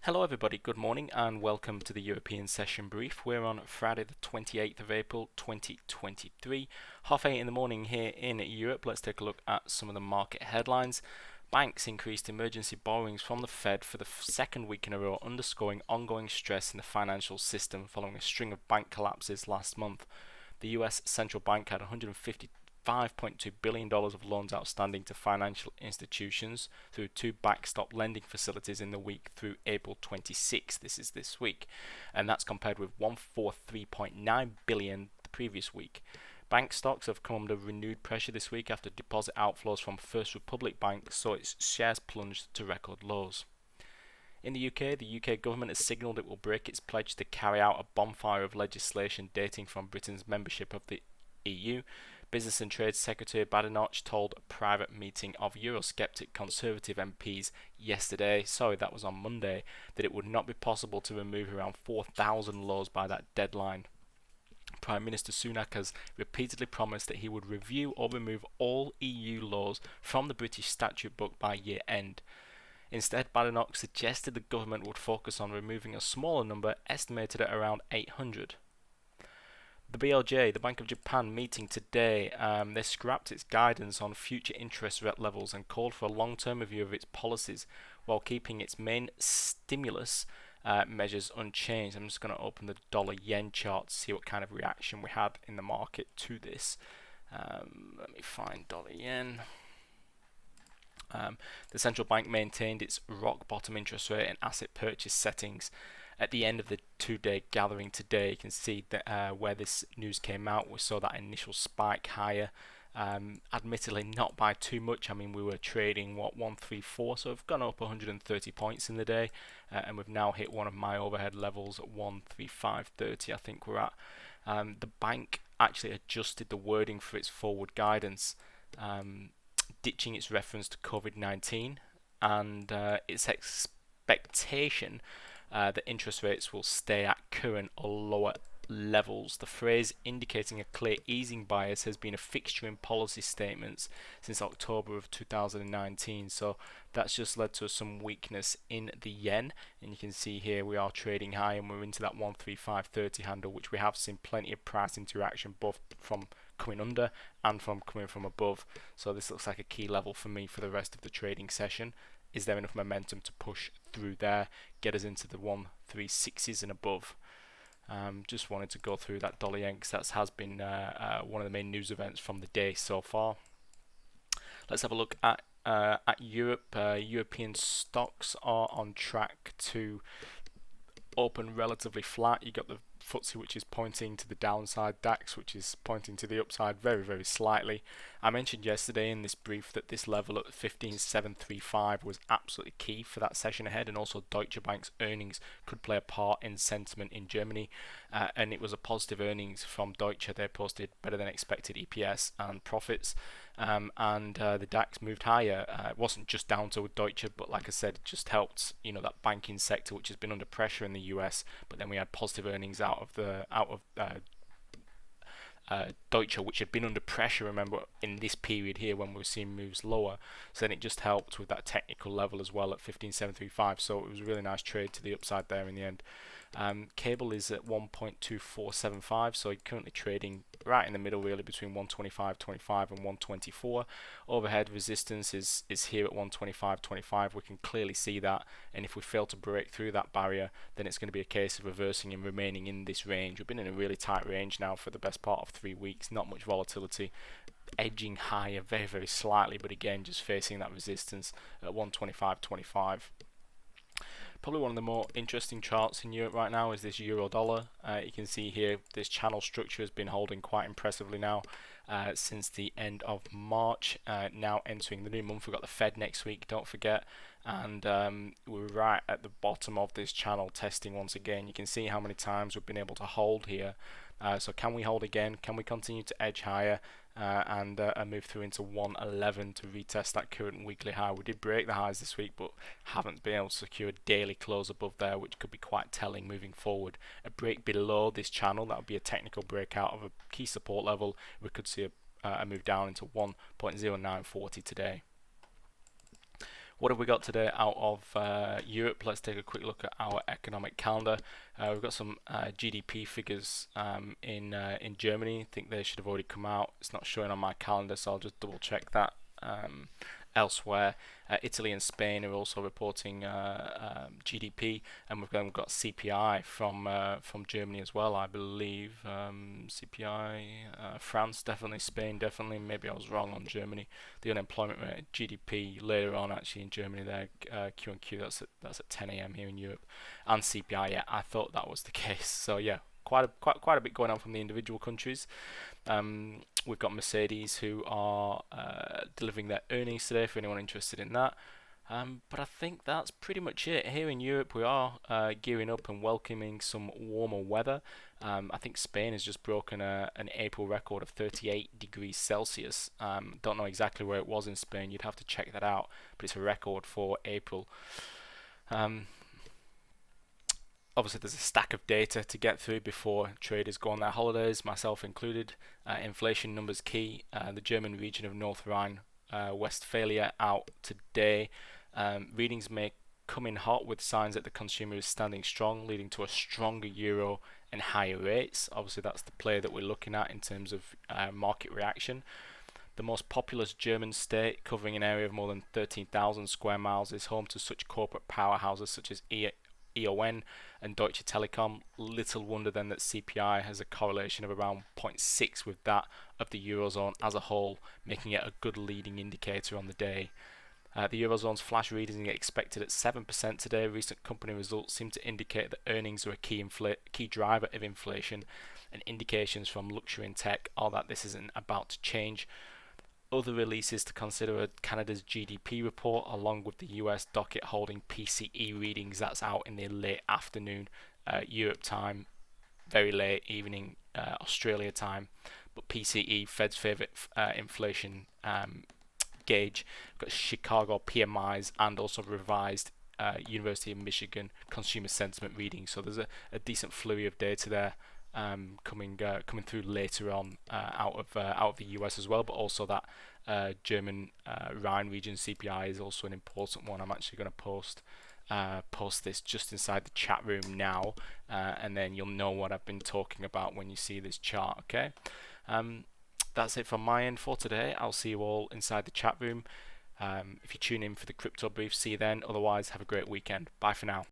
Hello everybody, good morning and welcome to the European Session Brief. We're on Friday the 28th of April 2023, half 8 in the morning here in Europe. Let's take a look at some of the market headlines. Banks increased emergency borrowings from the Fed for the second week in a row, underscoring ongoing stress in the financial system following a string of bank collapses last month. The US Central Bank had $155.2 billion of loans outstanding to financial institutions through two backstop lending facilities in the week through April 26. This is this week, and that's compared with $143.9 billion the previous week. Bank stocks have come under renewed pressure this week after deposit outflows from First Republic Bank saw its shares plunged to record lows. In the UK government has signalled it will break its pledge to carry out a bonfire of legislation dating from Britain's membership of the EU. Business and Trade Secretary Badenoch told a private meeting of Eurosceptic Conservative MPs yesterday, that was on Monday, that it would not be possible to remove around 4,000 laws by that deadline. Prime Minister Sunak has repeatedly promised that he would review or remove all EU laws from the British statute book by year end. Instead, Badenoch suggested the government would focus on removing a smaller number, estimated at around 800. The BOJ, the Bank of Japan, meeting today, they scrapped its guidance on future interest rate levels and called for a long-term review of its policies while keeping its main stimulus measures unchanged. I'm just going to open the dollar-yen chart to see what kind of reaction we had in the market to this. Let me find dollar-yen. The central bank maintained its rock-bottom interest rate and asset purchase settings. At the end of the two-day gathering today, you can see that where this news came out, we saw that initial spike higher. Admittedly, not by too much. I mean, we were trading 134, so we've gone up 130 points in the day, and we've now hit one of my overhead levels at 135.30. I think we're at. The bank actually adjusted the wording for its forward guidance, ditching its reference to COVID-19 and its expectation that interest rates will stay at current or lower levels. The phrase indicating a clear easing bias has been a fixture in policy statements since October of 2019, so that's just led to some weakness in the yen, and you can see here we are trading high and we're into that 135.30 handle, which we have seen plenty of price interaction both from coming under and from coming from above. So this looks like a key level for me for the rest of the trading session. Is there enough momentum to push through there, get us into the 136s and above? Just wanted to go through that dollar yen because that has been one of the main news events from the day so far. Let's have a look at Europe. European stocks are on track to open relatively flat. You got the FTSE, which is pointing to the downside, DAX, which is pointing to the upside very, very slightly. I mentioned yesterday in this brief that this level at 15,735 was absolutely key for that session ahead, and also Deutsche Bank's earnings could play a part in sentiment in Germany, and it was a positive earnings from Deutsche. They posted better than expected EPS and profits, and the DAX moved higher. It wasn't just down to Deutsche, but like I said, it just helped, that banking sector, which has been under pressure in the US, but then we had positive earnings out of Deutsche, which had been under pressure, remember, in this period here when we were seeing moves lower. So then it just helped with that technical level as well at 15,735. So it was a really nice trade to the upside there in the end. Cable is at 1.2475, so currently trading right in the middle, really, between 125.25 and 124. Overhead resistance is here at 125.25. We can clearly see that, and if we fail to break through that barrier, then it's going to be a case of reversing and remaining in this range. We've been in a really tight range now for the best part of 3 weeks, not much volatility, edging higher very, very slightly, but again, just facing that resistance at 125.25. Probably one of the more interesting charts in Europe right now is this euro dollar. You can see here this channel structure has been holding quite impressively now since the end of March. Now entering the new month, we've got the Fed next week, don't forget, and we're right at the bottom of this channel testing once again. You can see how many times we've been able to hold here. So can we hold again? Can we continue to edge higher and move through into 111 to retest that current weekly high? We did break the highs this week, but haven't been able to secure a daily close above there, which could be quite telling moving forward. A break below this channel, that would be a technical breakout of a key support level. We could see a move down into 1.0940 today. What have we got today out of Europe? Let's take a quick look at our economic calendar. We've got some GDP figures in Germany. I think they should have already come out. It's not showing on my calendar, so I'll just double check that. Elsewhere, Italy and Spain are also reporting GDP, and we've then got CPI from Germany as well, I believe. CPI, France definitely, Spain definitely. Maybe I was wrong on Germany. The unemployment rate, GDP later on actually in Germany there, Q and Q. That's at 10 a.m. here in Europe, and CPI. Yeah, I thought that was the case. So yeah, quite a bit going on from the individual countries. We've got Mercedes who are delivering their earnings today for anyone interested in that. But I think that's pretty much it. Here in Europe, we are gearing up and welcoming some warmer weather. I think Spain has just broken an April record of 38 degrees Celsius. Don't know exactly where it was in Spain. You'd have to check that out. But it's a record for April. Obviously, there's a stack of data to get through before traders go on their holidays, myself included. Inflation numbers key. The German region of North Rhine-Westphalia out today. Readings may come in hot with signs that the consumer is standing strong, leading to a stronger euro and higher rates. Obviously, that's the play that we're looking at in terms of market reaction. The most populous German state, covering an area of more than 13,000 square miles, is home to such corporate powerhouses such as EON and Deutsche Telekom. Little wonder then that CPI has a correlation of around 0.6 with that of the Eurozone as a whole, making it a good leading indicator on the day. The Eurozone's flash reading is expected at 7% today. Recent company results seem to indicate that earnings are a key driver of inflation, and indications from luxury and tech are that this isn't about to change. Other releases to consider are Canada's GDP report, along with the US docket holding PCE readings. That's out in the late afternoon Europe time, very late evening Australia time. But PCE, Fed's favorite inflation gauge, got Chicago PMIs and also revised University of Michigan consumer sentiment readings. So there's a decent flurry of data there. Coming through later on out of the US as well, but also that German Rhine region CPI is also an important one. I'm actually going to post this just inside the chat room now, and then you'll know what I've been talking about when you see this chart. Okay, that's it from my end for today. I'll see you all inside the chat room. If you tune in for the crypto brief, see you then. Otherwise, have a great weekend. Bye for now.